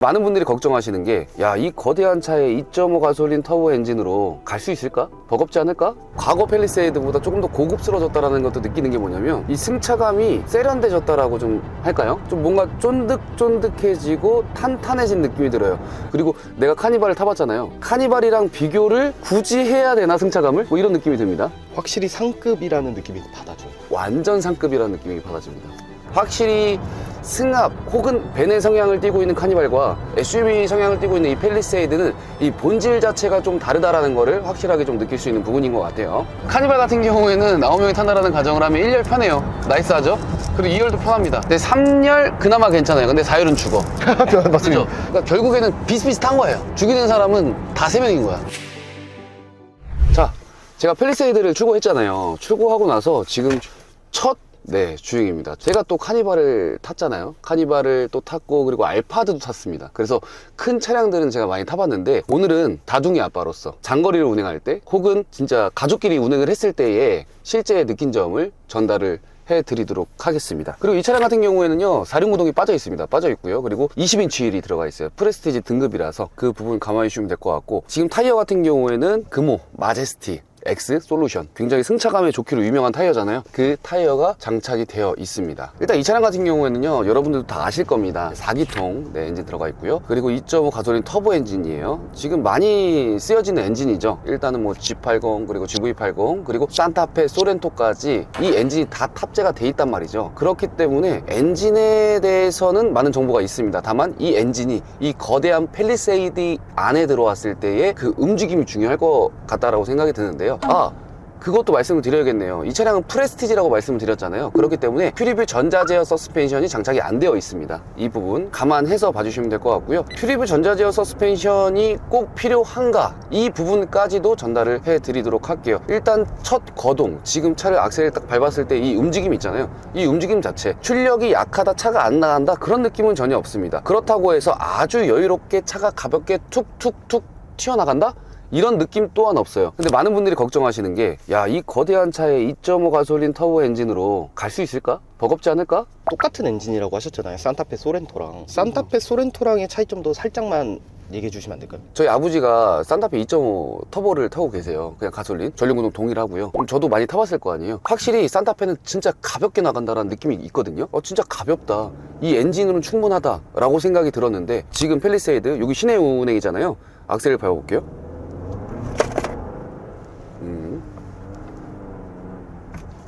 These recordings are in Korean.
많은 분들이 걱정하시는 게, 야, 이 거대한 차에 2.5 가솔린 터보 엔진으로 갈 수 있을까? 버겁지 않을까? 과거 팰리세이드보다 조금 더 고급스러워졌다는 것도 느끼는 게 뭐냐면, 이 승차감이 세련돼졌다라고 좀 할까요? 좀 뭔가 쫀득쫀득해지고 탄탄해진 느낌이 들어요. 그리고 내가 카니발을 타봤잖아요. 카니발이랑 비교를 굳이 해야 되나, 승차감을? 뭐 이런 느낌이 듭니다. 확실히 상급이라는 느낌이 받아줘요. 완전 상급이라는 느낌이 받아집니다. 확실히 승합 혹은 배내 성향을 띠고 있는 카니발과 SUV 성향을 띠고 있는 이 팰리세이드는 이 본질 자체가 좀 다르다라는 거를 확실하게 좀 느낄 수 있는 부분인 것 같아요. 카니발 같은 경우에는 9명이 탄다라는 가정을 하면 1열 편해요. 나이스하죠? 그리고 2열도 편합니다. 근데 3열 그나마 괜찮아요. 근데 4열은 죽어. 맞습니다. 그죠? 그러니까 결국에는 비슷비슷한 거예요. 죽이는 사람은 다 3명인 거야. 자, 제가 팰리세이드를 출고했잖아요. 출고하고 나서 지금 첫 주행입니다. 제가 또 카니발을 탔잖아요. 카니발을 또 탔고, 그리고 알파드도 탔습니다. 그래서 큰 차량들은 제가 많이 타봤는데, 오늘은 다둥이 아빠로서 장거리를 운행할 때, 혹은 진짜 가족끼리 운행을 했을 때에 실제 느낀 점을 전달을 해드리도록 하겠습니다. 그리고 이 차량 같은 경우에는요, 4륜구동이 빠져 있습니다. 빠져 있고요. 그리고 20인치 휠이 들어가 있어요. 프레스티지 등급이라서 그 부분 감안해 주시면 될 것 같고, 지금 타이어 같은 경우에는 금호 마제스티 X 솔루션, 굉장히 승차감에 좋기로 유명한 타이어잖아요. 그 타이어가 장착이 되어 있습니다. 일단 이 차량 같은 경우에는요, 여러분들도 다 아실 겁니다. 4기통 엔진 들어가 있고요. 그리고 2.5 가솔린 터보 엔진이에요. 지금 많이 쓰여지는 엔진이죠. 일단은 뭐 G80, 그리고 GV80, 그리고 산타페 소렌토까지 이 엔진이 다 탑재가 돼 있단 말이죠. 그렇기 때문에 엔진에 대해서는 많은 정보가 있습니다. 다만 이 엔진이 이 거대한 팰리세이드 안에 들어왔을 때의 그 움직임이 중요할 것 같다라고 생각이 드는데요. 그것도 말씀을 드려야겠네요. 이 차량은 프레스티지라고 말씀을 드렸잖아요. 그렇기 때문에 퓨리뷰 전자제어 서스펜션이 장착이 안 되어 있습니다. 이 부분 감안해서 봐주시면 될 것 같고요. 퓨리뷰 전자제어 서스펜션이 꼭 필요한가, 이 부분까지도 전달을 해드리도록 할게요. 일단 첫 거동, 지금 차를 악셀을 딱 밟았을 때 이 움직임 있잖아요. 이 움직임 자체, 출력이 약하다, 차가 안 나간다, 그런 느낌은 전혀 없습니다. 그렇다고 해서 아주 여유롭게 차가 가볍게 툭툭툭 튀어나간다? 이런 느낌 또한 없어요. 근데 많은 분들이 걱정하시는 게, 야, 이 거대한 차에 2.5 가솔린 터보 엔진으로 갈 수 있을까? 버겁지 않을까? 똑같은 엔진이라고 하셨잖아요. 산타페 소렌토랑. 산타페 소렌토랑의 차이점도 살짝만 얘기해 주시면 안 될까요? 저희 아버지가 산타페 2.5 터보를 타고 계세요. 그냥 가솔린, 전륜구동 동일하고요. 저도 많이 타봤을 거 아니에요. 확실히 산타페는 진짜 가볍게 나간다는 느낌이 있거든요. 진짜 가볍다, 이 엔진으로는 충분하다 라고 생각이 들었는데, 지금 팰리세이드, 여기 시내 운행이잖아요. 악셀을 밟아볼게요.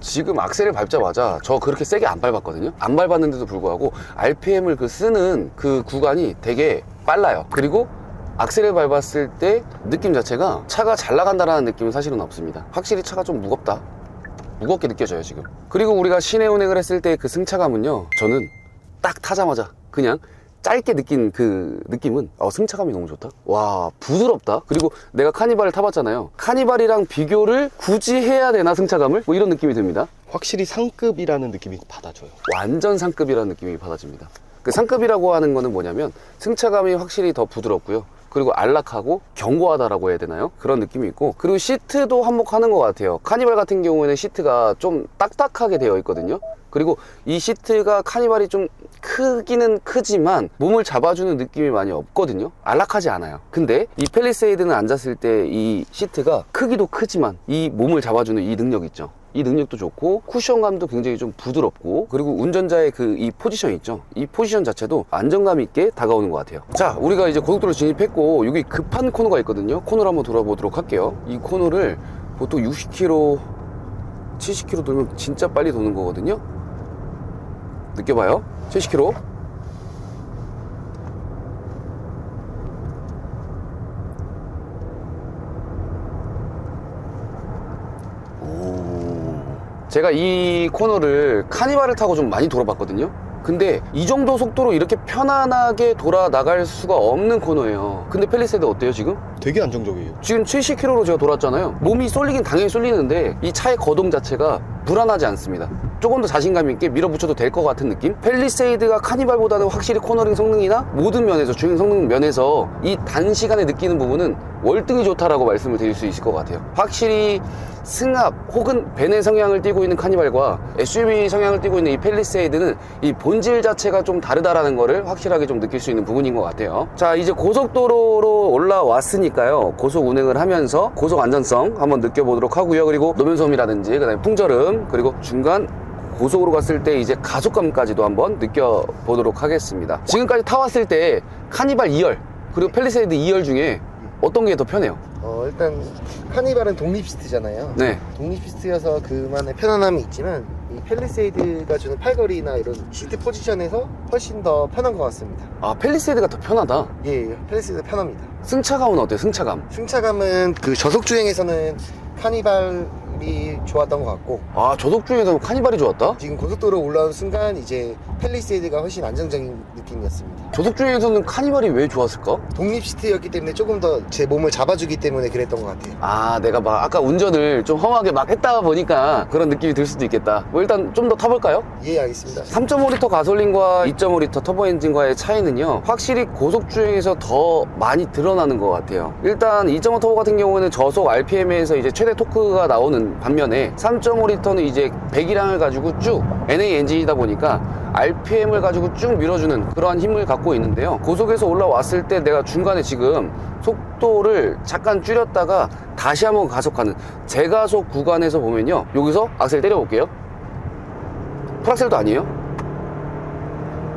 지금 악셀을 밟자마자 저 그렇게 세게 안 밟았거든요. 안 밟았는데도 불구하고 RPM을 쓰는 그 구간이 되게 빨라요. 그리고 악셀을 밟았을 때 느낌 자체가 차가 잘 나간다라는 느낌은 사실은 없습니다. 확실히 차가 좀 무겁게 느껴져요 지금. 그리고 우리가 시내 운행을 했을 때 그 승차감은요, 저는 딱 타자마자 그냥 짧게 느낀 그 느낌은, 승차감이 너무 좋다, 와, 부드럽다. 그리고 내가 카니발을 타봤잖아요. 카니발이랑 비교를 굳이 해야 되나, 승차감을? 뭐 이런 느낌이 듭니다. 확실히 상급이라는 느낌이 받아줘요. 완전 상급이라는 느낌이 받아집니다. 그 상급이라고 하는 거는 뭐냐면, 승차감이 확실히 더 부드럽고요. 그리고 안락하고 견고하다라고 해야 되나요? 그런 느낌이 있고, 그리고 시트도 한몫하는 것 같아요. 카니발 같은 경우에는 시트가 좀 딱딱하게 되어 있거든요. 그리고 이 시트가 카니발이 좀 크기는 크지만 몸을 잡아주는 느낌이 많이 없거든요. 안락하지 않아요. 근데 이 팰리세이드는 앉았을 때 이 시트가 크기도 크지만 이 몸을 잡아주는 이 능력 있죠. 이 능력도 좋고, 쿠션감도 굉장히 좀 부드럽고, 그리고 운전자의 이 포지션 있죠. 이 포지션 자체도 안정감 있게 다가오는 것 같아요. 자, 우리가 이제 고속도로 진입했고, 여기 급한 코너가 있거든요. 코너를 한번 돌아보도록 할게요. 이 코너를 보통 60km, 70km 돌면 진짜 빨리 도는 거거든요. 느껴봐요. 70km. 제가 이 코너를 카니발을 타고 좀 많이 돌아봤거든요. 근데 이 정도 속도로 이렇게 편안하게 돌아 나갈 수가 없는 코너예요. 근데 팰리세이드 어때요 지금? 되게 안정적이에요. 지금 70km로 제가 돌았잖아요. 몸이 쏠리긴 당연히 쏠리는데 이 차의 거동 자체가 불안하지 않습니다. 조금 더 자신감 있게 밀어붙여도 될 것 같은 느낌? 팰리세이드가 카니발보다는 확실히 코너링 성능이나 모든 면에서, 주행 성능 면에서 이 단시간에 느끼는 부분은 월등히 좋다라고 말씀을 드릴 수 있을 것 같아요. 확실히 승합 혹은 벤의 성향을 띠고 있는 카니발과 SUV 성향을 띠고 있는 이 팰리세이드는 이 본질 자체가 좀 다르다라는 거를 확실하게 좀 느낄 수 있는 부분인 것 같아요. 자, 이제 고속도로로 올라왔으니까요, 고속 운행을 하면서 고속 안전성 한번 느껴보도록 하고요. 그리고 노면소음이라든지 그다음에 풍절음, 그리고 중간 고속으로 갔을 때 이제 가속감까지도 한번 느껴보도록 하겠습니다. 지금까지 타왔을 때 카니발 2열 그리고 팰리세이드 2열 중에 어떤 게 더 편해요? 일단 카니발은 독립 시트잖아요. 네. 독립 시트여서 그만의 편안함이 있지만 이 팰리세이드가 주는 팔걸이나 이런 시트 포지션에서 훨씬 더 편한 것 같습니다. 아, 팰리세이드가 더 편하다. 예, 팰리세이드 편합니다. 승차감은 어때요? 승차감? 승차감은 그 저속 주행에서는 카니발이 좋았던 것 같고, 아, 저속 중에서 카니발이 좋았다? 지금 고속도로 올라온 순간 이제 팰리세이드가 훨씬 안정적인 느낌이었습니다. 저속 중에서는 카니발이 왜 좋았을까? 독립 시트였기 때문에 조금 더 제 몸을 잡아주기 때문에 그랬던 것 같아요. 아, 내가 막 아까 운전을 좀 험하게 막 했다 보니까 그런 느낌이 들 수도 있겠다. 뭐 일단 좀 더 타볼까요? 예, 알겠습니다. 3.5리터 가솔린과 2.5리터 터보 엔진과의 차이는요, 확실히 고속 주행에서 더 많이 드러나는 것 같아요. 일단 2.5 터보 같은 경우에는 저속 RPM에서 이제 최대 토크가 나오는 반면에 3.5리터는 이제 배기량을 가지고 쭉 NA 엔진이다 보니까 RPM을 가지고 쭉 밀어주는 그러한 힘을 갖고 있는데요. 고속에서 올라왔을 때 내가 중간에 지금 속도를 잠깐 줄였다가 다시 한번 가속하는 제가속 구간에서 보면요, 여기서 악셀 때려볼게요. 풀악셀도 아니에요.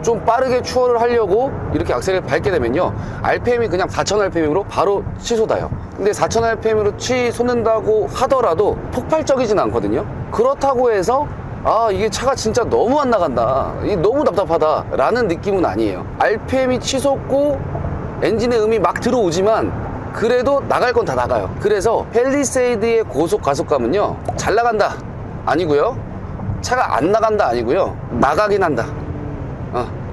좀 빠르게 추월을 하려고 이렇게 악셀을 밟게 되면요, RPM이 그냥 4000rpm으로 바로 치솟아요. 근데 4000rpm으로 치솟는다고 하더라도 폭발적이진 않거든요. 그렇다고 해서 아, 이게 차가 진짜 너무 안 나간다, 이게 너무 답답하다 라는 느낌은 아니에요. RPM이 치솟고 엔진의 음이 막 들어오지만 그래도 나갈 건 다 나가요. 그래서 팰리세이드의 고속 가속감은요, 잘 나간다 아니고요, 차가 안 나간다 아니고요, 나가긴 한다.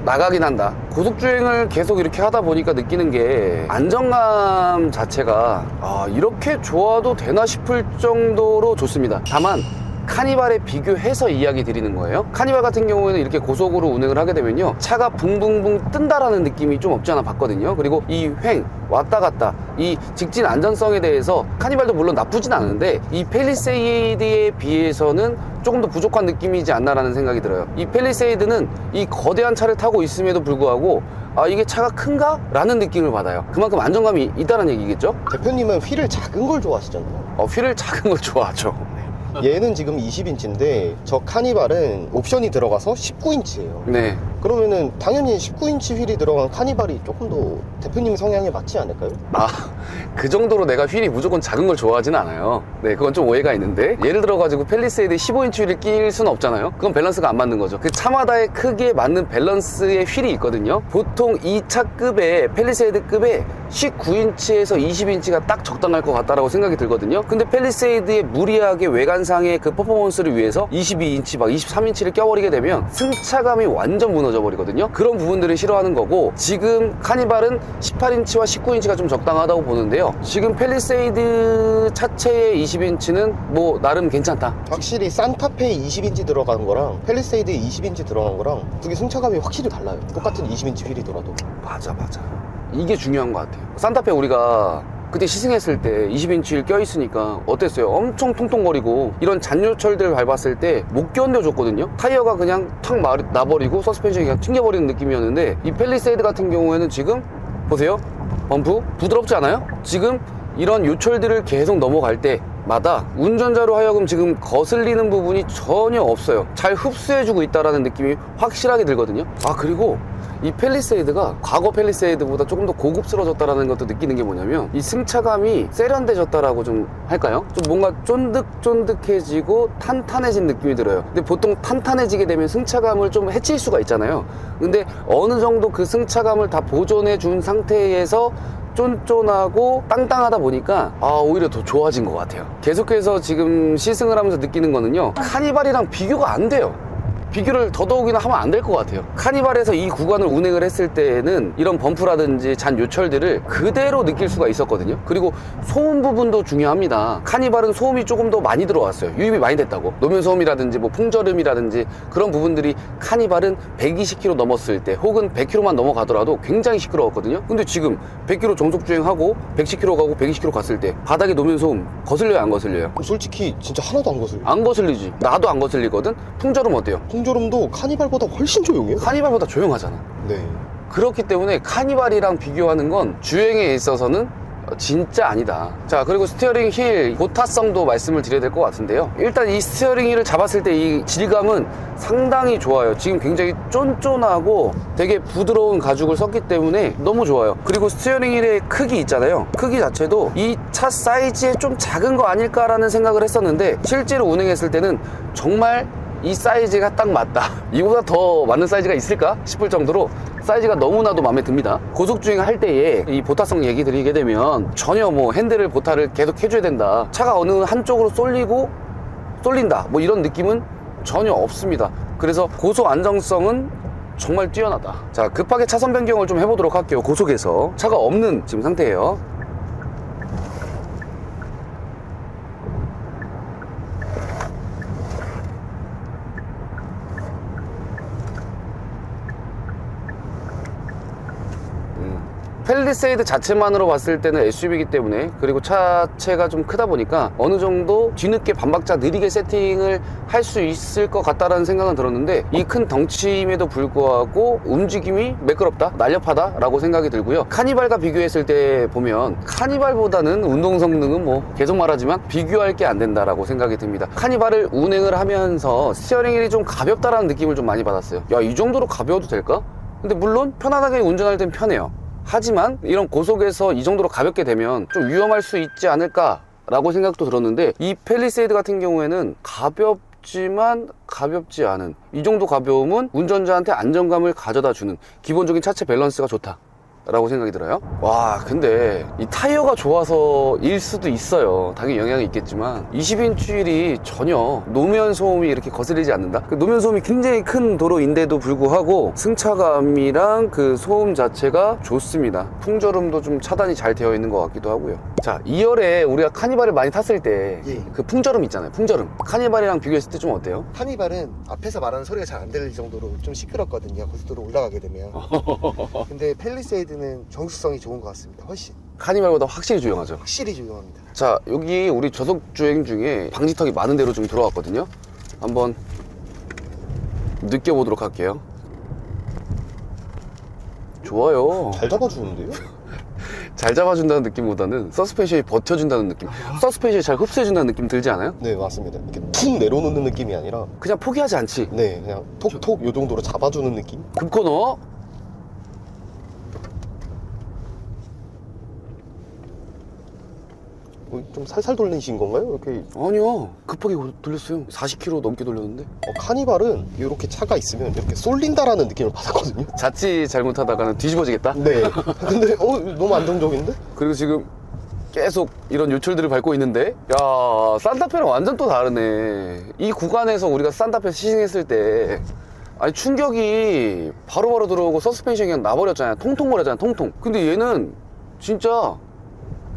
나가긴 한다. 고속주행을 계속 이렇게 하다 보니까 느끼는 게 안정감 자체가 이렇게 좋아도 되나 싶을 정도로 좋습니다. 다만 카니발에 비교해서 이야기 드리는 거예요. 카니발 같은 경우에는 이렇게 고속으로 운행을 하게 되면요, 차가 붕붕붕 뜬다라는 느낌이 좀 없지 않아 봤거든요. 그리고 이 횡 왔다 갔다 이 직진 안전성에 대해서 카니발도 물론 나쁘진 않은데 이 팰리세이드에 비해서는 조금 더 부족한 느낌이지 않나라는 생각이 들어요. 이 팰리세이드는 이 거대한 차를 타고 있음에도 불구하고 이게 차가 큰가? 라는 느낌을 받아요. 그만큼 안정감이 있다는 얘기겠죠? 대표님은 휠을 작은 걸 좋아하시잖아요. 휠을 작은 걸 좋아하죠. 얘는 지금 20인치인데 저 카니발은 옵션이 들어가서 19인치예요. 네. 그러면은 당연히 19인치 휠이 들어간 카니발이 조금 더 대표님 성향에 맞지 않을까요? 그 정도로 내가 휠이 무조건 작은 걸 좋아하진 않아요. 네, 그건 좀 오해가 있는데, 예를 들어가지고 팰리세이드에 15인치 휠을 끼일 수는 없잖아요. 그건 밸런스가 안 맞는 거죠. 그 차마다의 크기에 맞는 밸런스의 휠이 있거든요. 보통 이 차급의 팰리세이드급에 19인치에서 20인치가 딱 적당할 것 같다라고 생각이 들거든요. 근데 팰리세이드에 무리하게 외관상의 그 퍼포먼스를 위해서 22인치 막 23인치를 껴버리게 되면 승차감이 완전 무너져 버리거든요. 그런 부분들을 싫어하는 거고, 지금 카니발은 18인치와 19인치가 좀 적당하다고 보는데요, 지금 팰리세이드 차체의 20인치는 뭐 나름 괜찮다. 확실히 산타페에 20인치 들어간 거랑 팰리세이드에 20인치 들어간 거랑 그게 승차감이 확실히 달라요. 똑같은 20인치 휠이더라도. 맞아. 이게 중요한 것 같아요. 산타페 우리가 그때 시승했을 때 20인치를 껴있으니까 어땠어요? 엄청 통통거리고 이런 잔요철들 밟았을 때 못 견뎌줬거든요. 타이어가 그냥 탁 나버리고 서스펜션이 그냥 튕겨버리는 느낌이었는데, 이 팰리세이드 같은 경우에는 지금 보세요, 범프 부드럽지 않아요? 지금 이런 요철들을 계속 넘어갈 때마다 운전자로 하여금 지금 거슬리는 부분이 전혀 없어요. 잘 흡수해주고 있다는 느낌이 확실하게 들거든요. 그리고 이 팰리세이드가 과거 팰리세이드보다 조금 더 고급스러워졌다는 것도 느끼는 게 뭐냐면, 이 승차감이 세련돼졌다라고 좀 할까요? 좀 뭔가 쫀득쫀득해지고 탄탄해진 느낌이 들어요. 근데 보통 탄탄해지게 되면 승차감을 좀 해칠 수가 있잖아요. 근데 어느 정도 그 승차감을 다 보존해 준 상태에서 쫀쫀하고 땅땅하다 보니까 오히려 더 좋아진 것 같아요. 계속해서 지금 시승을 하면서 느끼는 거는요, 카니발이랑 비교가 안 돼요. 비교를 더더욱이나 하면 안 될 것 같아요. 카니발에서 이 구간을 운행을 했을 때는 이런 범프라든지 잔 요철들을 그대로 느낄 수가 있었거든요. 그리고 소음 부분도 중요합니다. 카니발은 소음이 조금 더 많이 들어왔어요. 유입이 많이 됐다고. 노면 소음이라든지 뭐 풍절음이라든지 그런 부분들이 카니발은 120km 넘었을 때 혹은 100km만 넘어가더라도 굉장히 시끄러웠거든요. 근데 지금 100km 정속 주행하고 110km 가고 120km 갔을 때 바닥에 노면 소음 거슬려요, 안 거슬려요? 솔직히 진짜 하나도 안 거슬려요. 안 거슬리지. 나도 안 거슬리거든. 풍절음 어때요? 풍절음도 카니발보다 훨씬 조용해요. 카니발보다 조용하잖아. 네. 그렇기 때문에 카니발이랑 비교하는 건 주행에 있어서는 진짜 아니다. 자, 그리고 스티어링 힐 고타성도 말씀을 드려야 될 것 같은데요. 일단 이 스티어링 힐을 잡았을 때 이 질감은 상당히 좋아요. 지금 굉장히 쫀쫀하고 되게 부드러운 가죽을 썼기 때문에 너무 좋아요. 그리고 스티어링 힐의 크기 있잖아요. 크기 자체도 이 차 사이즈에 좀 작은 거 아닐까라는 생각을 했었는데 실제로 운행했을 때는 정말 이 사이즈가 딱 맞다. 이보다 더 맞는 사이즈가 있을까 싶을 정도로 사이즈가 너무나도 마음에 듭니다. 고속주행 할 때에 이 보타성 얘기 드리게 되면 전혀 뭐 핸들을 보타를 계속 해줘야 된다, 차가 어느 한쪽으로 쏠린다 뭐 이런 느낌은 전혀 없습니다. 그래서 고속 안정성은 정말 뛰어나다. 자, 급하게 차선 변경을 좀 해보도록 할게요. 고속에서 차가 없는 지금 상태예요. 팰리세이드 자체만으로 봤을 때는 SUV이기 때문에, 그리고 차체가 좀 크다 보니까 어느 정도 뒤늦게 반박자 느리게 세팅을 할 수 있을 것 같다라는 생각은 들었는데, 이 큰 덩치임에도 불구하고 움직임이 매끄럽다, 날렵하다 라고 생각이 들고요. 카니발과 비교했을 때 보면 카니발보다는 운동 성능은 뭐 계속 말하지만 비교할 게 안 된다라고 생각이 듭니다. 카니발을 운행을 하면서 스티어링 휠이 좀 가볍다라는 느낌을 좀 많이 받았어요. 야, 이 정도로 가벼워도 될까? 근데 물론 편안하게 운전할 땐 편해요. 하지만 이런 고속에서 이 정도로 가볍게 되면 좀 위험할 수 있지 않을까 라고 생각도 들었는데, 이 팰리세이드 같은 경우에는 가볍지만 가볍지 않은, 이 정도 가벼움은 운전자한테 안정감을 가져다 주는 기본적인 차체 밸런스가 좋다 라고 생각이 들어요. 와, 근데 이 타이어가 좋아서일 수도 있어요. 당연히 영향이 있겠지만 20인치 휠이 전혀 노면 소음이 이렇게 거슬리지 않는다. 그 노면 소음이 굉장히 큰 도로인데도 불구하고 승차감이랑 그 소음 자체가 좋습니다. 풍절음도 좀 차단이 잘 되어 있는 것 같기도 하고요. 자, 2열에 우리가 카니발을 많이 탔을 때 그 풍절음 있잖아요. 풍절음. 카니발이랑 비교했을 때 좀 어때요? 카니발은 앞에서 말하는 소리가 잘 안 들릴 정도로 좀 시끄럽거든요, 고속도로 올라가게 되면. 근데 팰리세이드는 정숙성이 좋은 것 같습니다. 훨씬 카니발보다 확실히 조용하죠. 확실히 조용합니다. 자, 여기 우리 저속 주행 중에 방지턱이 많은 데로 좀 들어왔거든요. 한번 느껴보도록 할게요. 좋아요. 잘 잡아주는데요? 잘 잡아준다는 느낌보다는 서스펜션이 버텨준다는 느낌, 서스펜션이 잘 흡수해준다는 느낌 들지 않아요? 네, 맞습니다. 이렇게 툭 내려놓는 느낌이 아니라 그냥 포기하지 않지. 네, 그냥 톡톡 요 정도로 잡아주는 느낌? 급코너. 좀 살살 돌리신 건가요? 이렇게 아니요, 급하게 돌렸어요. 40km 넘게 돌렸는데. 카니발은 이렇게 차가 있으면 이렇게 쏠린다라는 느낌을 받았거든요. 자칫 잘못하다가는 뒤집어지겠다. 네. 근데 너무 안정적인데? 그리고 지금 계속 이런 요철들을 밟고 있는데, 야, 산타페랑 완전 또 다르네. 이 구간에서 우리가 산타페 시승했을 때 아니 충격이 바로바로 들어오고 서스펜션이 그냥 나버렸잖아요. 통통 거렸잖아요, 통통. 근데 얘는 진짜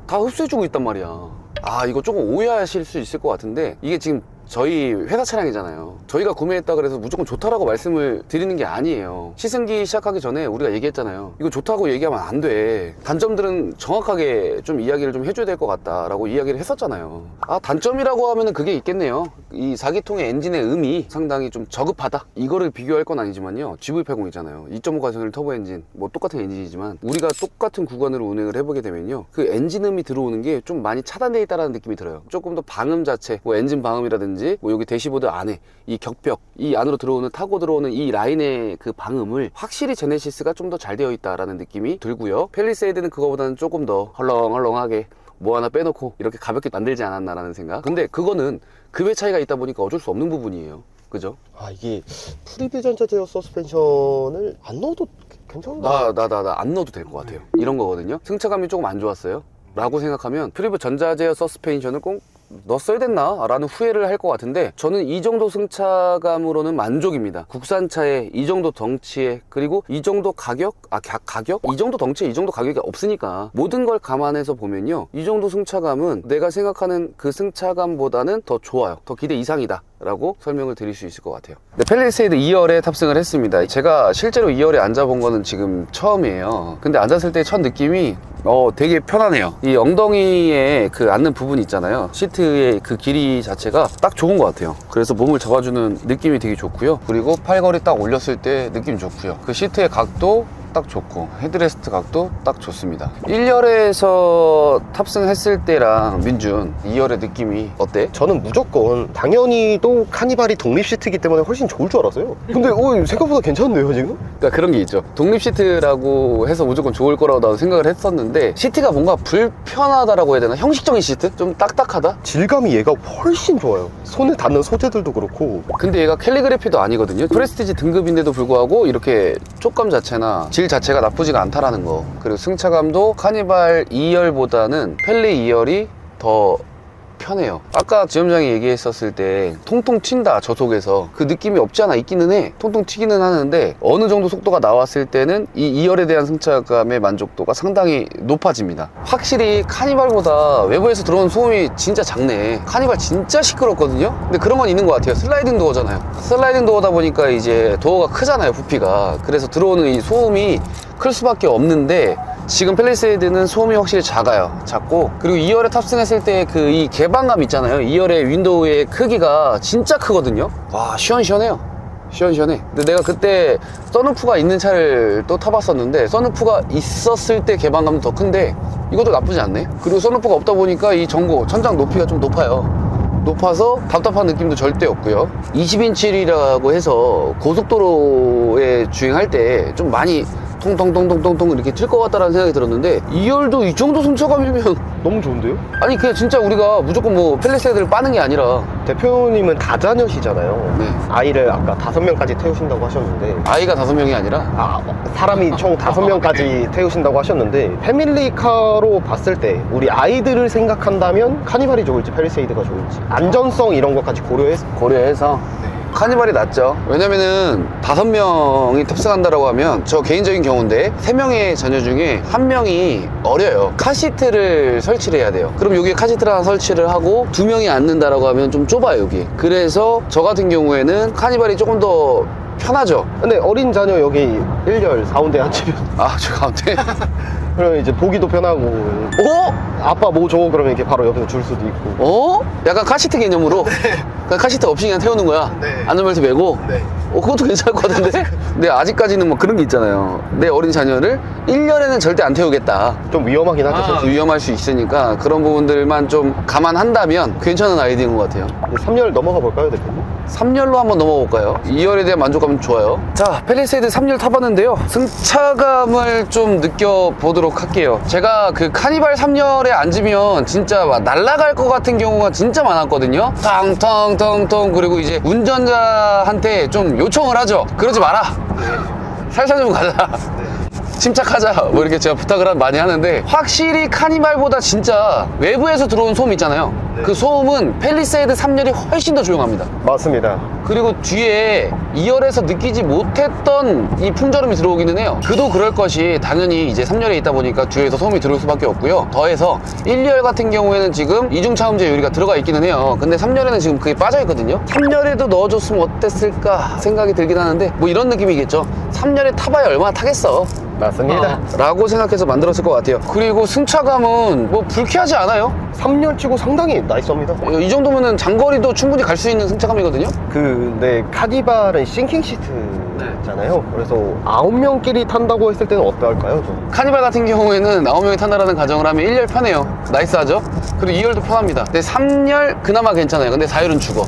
다 흡수해주고 있단 말이야. 아, 이거 조금 오해하실 수 있을 것 같은데, 이게 지금 저희 회사 차량이잖아요. 저희가 구매했다 그래서 무조건 좋다라고 말씀을 드리는 게 아니에요. 시승기 시작하기 전에 우리가 얘기했잖아요. 이거 좋다고 얘기하면 안 돼. 단점들은 정확하게 좀 이야기를 좀 해줘야 될 것 같다라고 이야기를 했었잖아요. 아, 단점이라고 하면은 그게 있겠네요. 이 4기통의 엔진의 음이 상당히 좀 저급하다. 이거를 비교할 건 아니지만요. GV80이잖아요. 2.5 가솔린 터보 엔진, 뭐 똑같은 엔진이지만 우리가 똑같은 구간으로 운행을 해보게 되면요, 그 엔진음이 들어오는 게 좀 많이 차단되어 있다는 느낌이 들어요. 조금 더 방음 자체, 뭐 엔진 방음이라든지 뭐 여기 대시보드 안에 이 격벽, 이 안으로 들어오는, 타고 들어오는 이 라인의 그 방음을 확실히 제네시스가 좀 더 잘 되어 있다라는 느낌이 들고요. 팰리세이드는 그거보다는 조금 더 헐렁헐렁하게 뭐 하나 빼놓고 이렇게 가볍게 만들지 않았나라는 생각. 근데 그거는 급의 차이가 있다 보니까 어쩔 수 없는 부분이에요. 그죠? 아, 이게 프리뷰 전자 제어 서스펜션을 안 넣어도 괜찮나? 나 안 넣어도 될 것 같아요. 이런 거거든요. 승차감이 조금 안 좋았어요 라고 생각하면 프리뷰 전자제어 서스펜션을 꼭 넣었어야 됐나? 라는 후회를 할 것 같은데 저는 이 정도 승차감으로는 만족입니다. 국산차에 이 정도 덩치에 그리고 이 정도 가격? 가격? 이 정도 덩치에 이 정도 가격이 없으니까 모든 걸 감안해서 보면요, 이 정도 승차감은 내가 생각하는 그 승차감보다는 더 좋아요. 더 기대 이상이다 라고 설명을 드릴 수 있을 것 같아요. 네, 팰리세이드 2열에 탑승을 했습니다. 제가 실제로 2열에 앉아본 거는 지금 처음이에요. 근데 앉았을 때 첫 느낌이 되게 편하네요. 이 엉덩이에 그 앉는 부분 있잖아요. 시트의 그 길이 자체가 딱 좋은 것 같아요. 그래서 몸을 잡아주는 느낌이 되게 좋고요. 그리고 팔걸이 딱 올렸을 때 느낌 좋고요. 그 시트의 각도 딱 좋고 헤드레스트 각도 딱 좋습니다. 1열에서 탑승했을 때랑 민준 2열의 느낌이 어때? 저는 무조건 당연히 또 카니발이 독립 시트이기 때문에 훨씬 좋을 줄 알았어요. 근데 생각보다 괜찮네요 지금. 그러니까 그런 게 있죠. 독립 시트라고 해서 무조건 좋을 거라고 나도 생각을 했었는데 시트가 뭔가 불편하다라고 해야 되나? 형식적인 시트? 좀 딱딱하다? 질감이 얘가 훨씬 좋아요. 손에 닿는 소재들도 그렇고. 근데 얘가 캘리그래피도 아니거든요. 프레스티지 등급인데도 불구하고 이렇게 촉감 자체나 질 자체가 나쁘지가 않다라는 거. 그리고 승차감도 카니발 2열보다는 펠리 2열이 더 편해요. 아까 지점장이 얘기했었을 때 통통 튄다 저속에서 그 느낌이 없지 않아 있기는 해. 통통 튀기는 하는데 어느 정도 속도가 나왔을 때는 이 2열에 대한 승차감의 만족도가 상당히 높아집니다. 확실히 카니발보다 외부에서 들어오는 소음이 진짜 작네. 카니발 진짜 시끄럽거든요. 근데 그런 건 있는 것 같아요. 슬라이딩 도어잖아요. 슬라이딩 도어다 보니까 이제 도어가 크잖아요, 부피가. 그래서 들어오는 이 소음이 클 수밖에 없는데 지금 팰리세이드는 소음이 확실히 작고, 그리고 2열에 탑승했을 때 그 이 개방감 있잖아요. 2열의 윈도우의 크기가 진짜 크거든요. 와, 시원시원해요. 시원시원해. 근데 내가 그때 선루프가 있는 차를 또 타봤었는데 선루프가 있었을 때 개방감도 더 큰데 이것도 나쁘지 않네. 그리고 선루프가 없다 보니까 이 전고 천장 높이가 좀 높아서 답답한 느낌도 절대 없고요. 20인치라고 해서 고속도로에 주행할 때 좀 많이 통통통통통통 이렇게 튈 것 같다라는 생각이 들었는데 2열도 이 정도 승차감이면 너무 좋은데요? 아니 그냥 진짜 우리가 무조건 뭐 팰리세이드를 빠는 게 아니라 대표님은 다자녀시잖아요. 네. 아이를 아까 5명까지 태우신다고 하셨는데 아이가 5명이 아니라 사람이 총 5명까지 태우신다고 하셨는데 패밀리카로 봤을 때 우리 아이들을 생각한다면 카니발이 좋을지 팰리세이드가 좋을지 안전성 이런 것까지 고려해서 카니발이 낫죠. 왜냐면은 5명이 탑승한다라고 하면 저 개인적인 경우인데 3명의 자녀 중에 1명이 어려요. 카시트를 설치를 해야 돼요. 그럼 여기에 카시트를 하나 설치를 하고 2명이 앉는다라고 하면 좀 좁아요, 여기. 그래서 저 같은 경우에는 카니발이 조금 더 편하죠. 근데 어린 자녀 여기 1열 가운데 앉히면 저 가운데? 그러면 이제 보기도 편하고 아빠 뭐 줘? 그러면 이렇게 바로 옆에서 줄 수도 있고. 약간 카시트 개념으로? 그냥 카시트 없이 그냥 태우는 거야? 네. 안전벨트 매고? 네. 그것도 괜찮을 것 같은데? 근데 아직까지는 뭐 그런 게 있잖아요. 내 어린 자녀를 1년에는 절대 안 태우겠다. 좀 위험하긴 하죠. 솔직히. 위험할 수 있으니까 그런 부분들만 좀 감안한다면 괜찮은 아이디어인 것 같아요. 3열 넘어가 볼까요, 대표님? 3열로 한번 넘어볼까요? 2열에 대한 만족감은 좋아요. 자, 팰리세이드 3열 타봤는데요. 승차감을 좀 느껴보도록 할게요. 제가 그 카니발 3열에 앉으면 진짜 막 날아갈 것 같은 경우가 진짜 많았거든요. 텅텅텅텅. 그리고 이제 운전자한테 좀 요청을 하죠. 그러지 마라. 살살 좀 가자. 침착하자 뭐 이렇게 제가 부탁을 많이 하는데 확실히 카니발보다 진짜 외부에서 들어온 소음 있잖아요. 그 소음은 팰리세이드 3열이 훨씬 더 조용합니다. 맞습니다. 그리고 뒤에 2열에서 느끼지 못했던 이 풍절음이 들어오기는 해요. 그도 그럴 것이 당연히 이제 3열에 있다 보니까 뒤에서 소음이 들어올 수밖에 없고요. 더해서 1열 같은 경우에는 지금 이중차음제 유리가 들어가 있기는 해요. 근데 3열에는 지금 그게 빠져 있거든요. 3열에도 넣어줬으면 어땠을까 생각이 들긴 하는데 뭐 이런 느낌이겠죠. 3열에 타봐야 얼마나 타겠어. 맞습니다. 라고 생각해서 만들었을 것 같아요. 그리고 승차감은 뭐 불쾌하지 않아요. 3열 치고 상당히 나이스합니다. 이 정도면은 장거리도 충분히 갈 수 있는 승차감이거든요. 근데 카니발은 싱킹 시트잖아요. 그래서 9명끼리 탄다고 했을 때는 어떨까요? 좀? 카니발 같은 경우에는 9명이 탄다라는 가정을 하면 1열 편해요. 나이스하죠? 그리고 2열도 편합니다. 근데 3열 그나마 괜찮아요. 근데 4열은 죽어.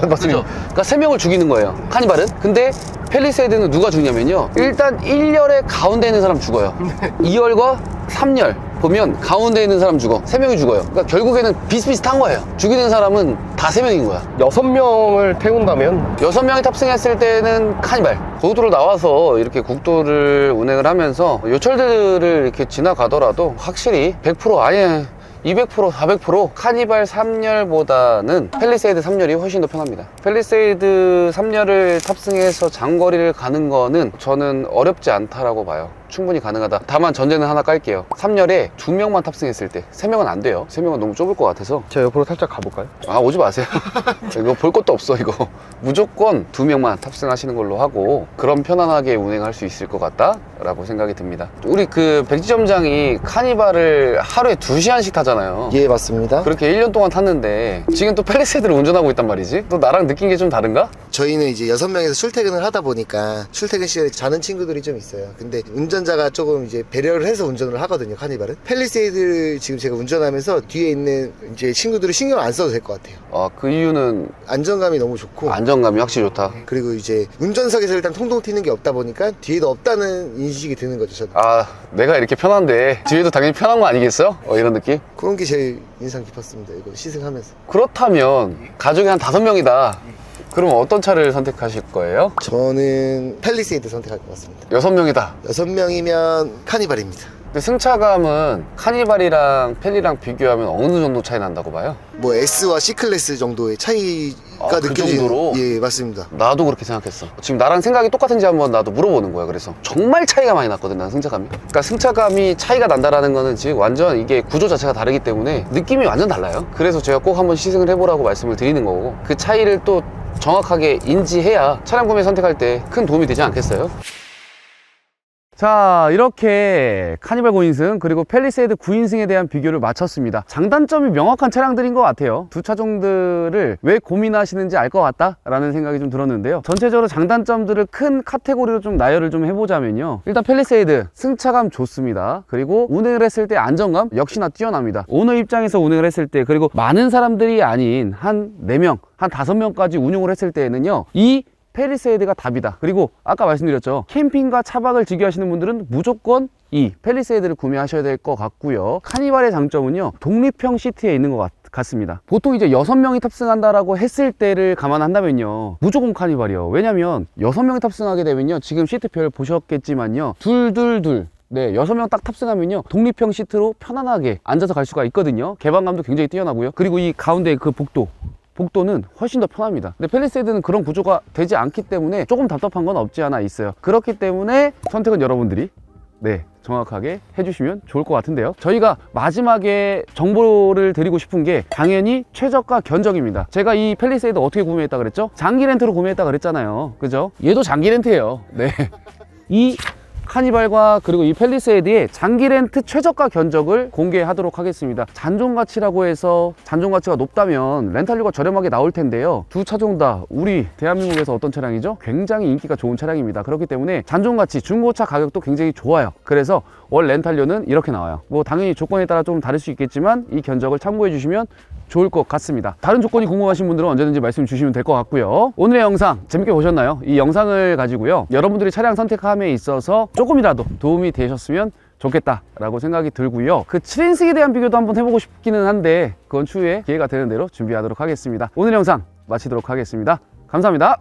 맞습니다. 그러니까 3명을 죽이는 거예요, 카니발은. 근데 팰리세이드는 누가 죽냐면요, 일단 1열에 가운데 있는 사람 죽어요. 2열과 3열 보면 가운데 있는 사람 죽어. 3명이 죽어요. 그러니까 결국에는 비슷비슷한 거예요. 죽이는 사람은 다 3명인 거야. 6명을 태운다면 6명이 탑승했을 때는 카니발. 고속도로 나와서 이렇게 국도를 운행을 하면서 요철들을 이렇게 지나가더라도 확실히 100% 아예 200%, 400% 카니발 3열보다는 팰리세이드 3열이 훨씬 더 편합니다. 팰리세이드 3열을 탑승해서 장거리를 가는 거는 저는 어렵지 않다라고 봐요. 충분히 가능하다. 다만 전제는 하나 깔게요. 3열에 2명만 탑승했을 때, 3명은 안 돼요. 3명은 너무 좁을 것 같아서. 제가 옆으로 살짝 가볼까요? 아, 오지 마세요. 이거 볼 것도 없어, 이거. 무조건 2명만 탑승하시는 걸로 하고, 그럼 편안하게 운행할 수 있을 것 같다라고 생각이 듭니다. 우리 그 백지점장이 카니발을 하루에 2시간씩 타잖아요. 예, 맞습니다. 그렇게 1년 동안 탔는데 지금 또 팰리세이드를 운전하고 있단 말이지? 또 나랑 느낀 게 좀 다른가? 저희는 이제 6명에서 출퇴근을 하다 보니까 출퇴근 시간에 자는 친구들이 좀 있어요. 근데 운전자가 조금 이제 배려를 해서 운전을 하거든요, 카니발은. 팰리세이드를 지금 제가 운전하면서 뒤에 있는 이제 친구들이 신경 안 써도 될 것 같아요. 아, 그 이유는 안정감이 너무 좋고. 안정감이 확실히 좋다. 그리고 이제 운전석에서 일단 통통 튀는 게 없다 보니까 뒤에도 없다는 인식이 드는 거죠, 저도. 아, 내가 이렇게 편한데 뒤에도 당연히 편한 거 아니겠어? 이런 느낌? 그런 게 제일 인상 깊었습니다, 이거 시승하면서. 그렇다면 가족이 한 5명이다. 그럼 어떤 차를 선택하실 거예요? 저는 팰리세이드 선택할 것 같습니다. 6명이다. 6명이면 카니발입니다. 근데 승차감은 카니발이랑 팰리랑 비교하면 어느 정도 차이 난다고 봐요? 뭐 S와 C클래스 정도의 차이가 아, 그 느껴지는. 정도로? 예, 맞습니다. 나도 그렇게 생각했어. 지금 나랑 생각이 똑같은지 한번 나도 물어보는 거야. 그래서 정말 차이가 많이 났거든, 난 승차감이. 그러니까 승차감이 차이가 난다라는 거는 지금 완전 이게 구조 자체가 다르기 때문에 느낌이 완전 달라요. 그래서 제가 꼭 한번 시승을 해보라고 말씀을 드리는 거고, 그 차이를 또 정확하게 인지해야 차량 구매 선택할 때 큰 도움이 되지 않겠어요? 자, 이렇게 카니발 9인승 그리고 팰리세이드 9인승에 대한 비교를 마쳤습니다. 장단점이 명확한 차량들인 것 같아요. 두 차종들을 왜 고민하시는지 알 것 같다라는 생각이 좀 들었는데요. 전체적으로 장단점들을 큰 카테고리로 좀 나열을 좀 해보자면요. 일단 팰리세이드 승차감 좋습니다. 그리고 운행을 했을 때 안정감 역시나 뛰어납니다. 오너 입장에서 운행을 했을 때, 그리고 많은 사람들이 아닌 한 4명, 한 5명까지 운용을 했을 때에는요, 이 팰리세이드가 답이다. 그리고 아까 말씀드렸죠, 캠핑과 차박을 즐겨하시는 분들은 무조건 이 팰리세이드를 구매하셔야 될 것 같고요. 카니발의 장점은요, 독립형 시트에 있는 것 같습니다. 보통 이제 6명이 탑승한다라고 했을 때를 감안한다면요, 무조건 카니발이요. 왜냐면 6명이 탑승하게 되면요, 지금 시트표를 보셨겠지만요, 둘 네, 6명 딱 탑승하면요, 독립형 시트로 편안하게 앉아서 갈 수가 있거든요. 개방감도 굉장히 뛰어나고요. 그리고 이 가운데 그 복도는 훨씬 더 편합니다. 근데 팰리세이드는 그런 구조가 되지 않기 때문에 조금 답답한 건 없지 않아 있어요. 그렇기 때문에 선택은 여러분들이 정확하게 해주시면 좋을 것 같은데요. 저희가 마지막에 정보를 드리고 싶은 게 당연히 최저가 견적입니다. 제가 이 팰리세이드 어떻게 구매했다 그랬죠? 장기 렌트로 구매했다 그랬잖아요. 그죠? 얘도 장기 렌트예요. 네. 이 카니발과 그리고 이 팰리세이드의 장기 렌트 최저가 견적을 공개하도록 하겠습니다. 잔존 가치라고 해서 잔존 가치가 높다면 렌탈료가 저렴하게 나올 텐데요, 두 차종 다 우리 대한민국에서 어떤 차량이죠? 굉장히 인기가 좋은 차량입니다. 그렇기 때문에 잔존 가치, 중고차 가격도 굉장히 좋아요. 그래서 월 렌탈료는 이렇게 나와요. 뭐 당연히 조건에 따라 좀 다를 수 있겠지만 이 견적을 참고해 주시면 좋을 것 같습니다. 다른 조건이 궁금하신 분들은 언제든지 말씀 주시면 될 것 같고요. 오늘의 영상 재밌게 보셨나요? 이 영상을 가지고요, 여러분들이 차량 선택함에 있어서 조금이라도 도움이 되셨으면 좋겠다라고 생각이 들고요. 그 7인승에 대한 비교도 한번 해보고 싶기는 한데 그건 추후에 기회가 되는 대로 준비하도록 하겠습니다. 오늘 영상 마치도록 하겠습니다. 감사합니다.